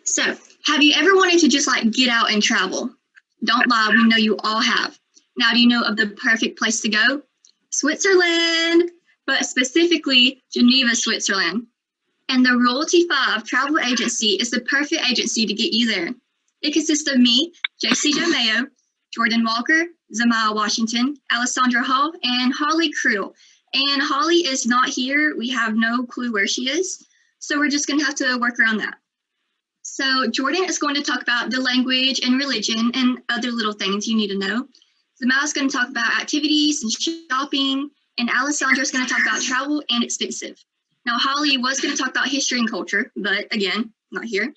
So, have you ever wanted to just like get out and travel? Don't lie, we know you all have. Now, do you know of the perfect place to go? Switzerland, but specifically Geneva, Switzerland. And the Royalty 5 travel agency is the perfect agency to get you there. It consists of me, JC Mayo, Jordan Walker, Zamaya Washington, Alessandra Hall, and Holly Creel. And Holly is not here. We have no clue where she is. So we're just going to have to work around that. So Jordan is going to talk about the language and religion and other little things you need to know. Zamaya is going to talk about activities and shopping. And Alessandra is going to talk about travel and expensive. Now, Holly was going to talk about history and culture, but again, not here.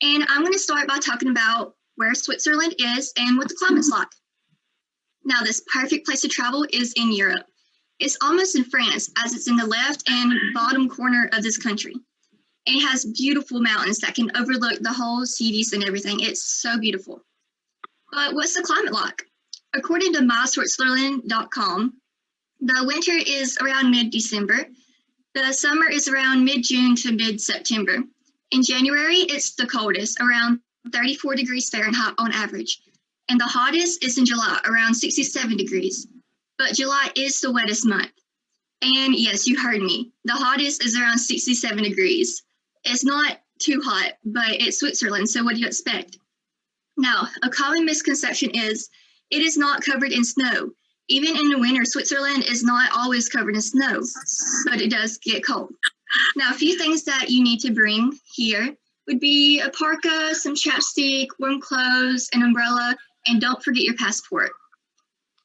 And I'm going to start by talking about where Switzerland is and what the climate's like. Now, this perfect place to travel is in Europe. It's almost in France, as it's in the left and bottom corner of this country. And it has beautiful mountains that can overlook the whole cities and everything. It's so beautiful. But what's the climate like? According to myswitzerland.com, the winter is around mid-December. The summer is around mid-June to mid-September. In January, it's the coldest, around 34 degrees Fahrenheit on average. And the hottest is in July, around 67 degrees. But July is the wettest month. And yes, you heard me. The hottest is around 67 degrees. It's not too hot, but it's Switzerland, so what do you expect? Now, a common misconception is it is not covered in snow. Even in the winter, Switzerland is not always covered in snow, but it does get cold. Now, a few things that you need to bring here would be a parka, some chapstick, warm clothes, an umbrella, and don't forget your passport.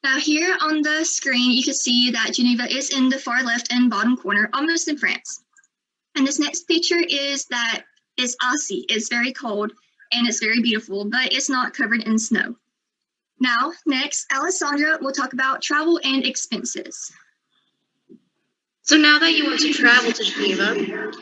Now, here on the screen, you can see that Geneva is in the far left and bottom corner, almost in France. And this next picture is that it's icy. It's very cold, and it's very beautiful, but it's not covered in snow. Now, next, Alessandra will talk about travel and expenses. So now that you want to travel to Geneva,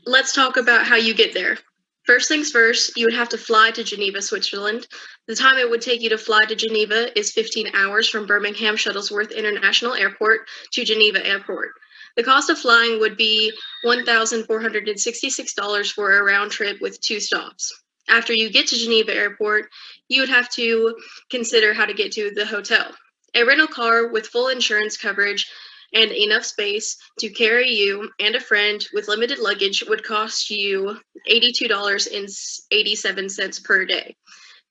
let's talk about how you get there. First things first, you would have to fly to Geneva, Switzerland. The time it would take you to fly to Geneva is 15 hours from Birmingham Shuttlesworth International Airport to Geneva Airport. The cost of flying would be $1,466 for a round trip with 2 stops. After you get to Geneva Airport, you would have to consider how to get to the hotel. A rental car with full insurance coverage and enough space to carry you and a friend with limited luggage would cost you $82.87 per day.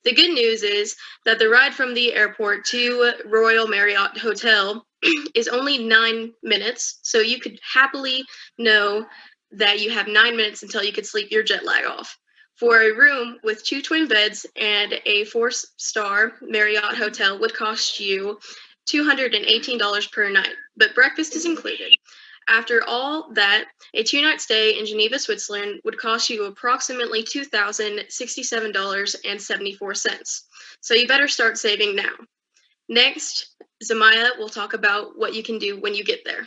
The good news is that the ride from the airport to Royal Marriott Hotel is only 9 minutes, so you could happily know that you have 9 minutes until you could sleep your jet lag off. For a room with 2 twin beds and a 4-star Marriott hotel would cost you $218 per night, but breakfast is included. After all that, a 2-night stay in Geneva, Switzerland would cost you approximately $2,067.74. So you better start saving now. Next, Zamaya will talk about what you can do when you get there.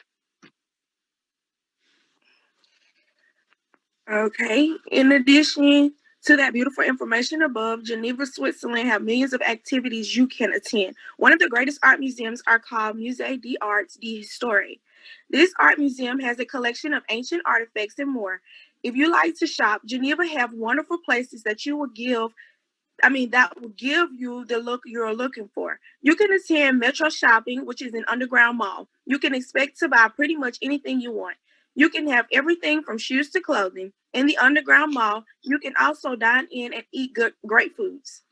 Okay, in addition to that beautiful information above, Geneva, Switzerland have millions of activities you can attend. One of the greatest art museums are called Musée des Arts d'Histoire. This art museum has a collection of ancient artifacts and more. If you like to shop, Geneva have wonderful places that will give you the look you're looking for. You can attend Metro Shopping, which is an underground mall. You can expect to buy pretty much anything you want. You can have everything from shoes to clothing. In the underground mall, you can also dine in and eat great foods.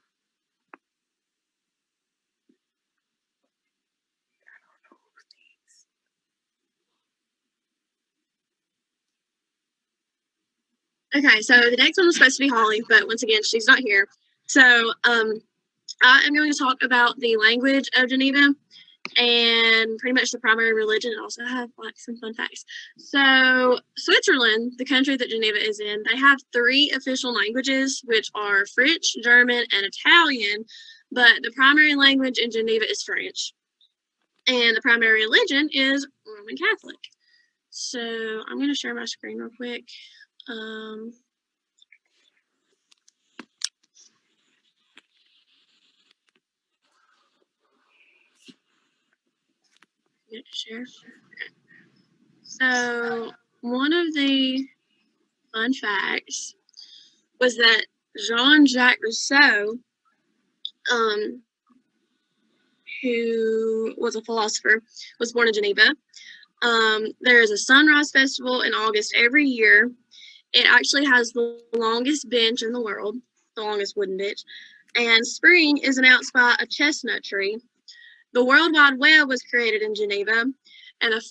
Okay, so the next one was supposed to be Holly, but once again, she's not here. So I am going to talk about the language of Geneva and pretty much the primary religion, and also have like some fun facts. So Switzerland, the country that Geneva is in, they have 3 official languages, which are French, German, and Italian, but the primary language in Geneva is French. And the primary religion is Roman Catholic. So I'm going to share my screen real quick. Share. So one of the fun facts was that Jean-Jacques Rousseau, who was a philosopher, was born in Geneva. There is a sunrise festival in August every year. It actually has the longest bench in the world, the longest wooden bench. And spring is announced by a chestnut tree. The World Wide Web was created in Geneva, and the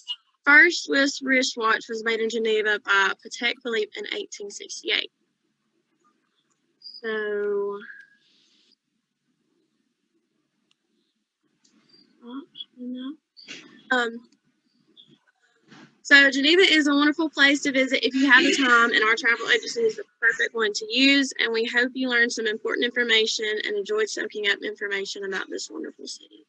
first Swiss wristwatch was made in Geneva by Patek Philippe in 1868. So, so Geneva is a wonderful place to visit if you have the time, and our travel agency is the perfect one to use. And we hope you learned some important information and enjoyed soaking up information about this wonderful city.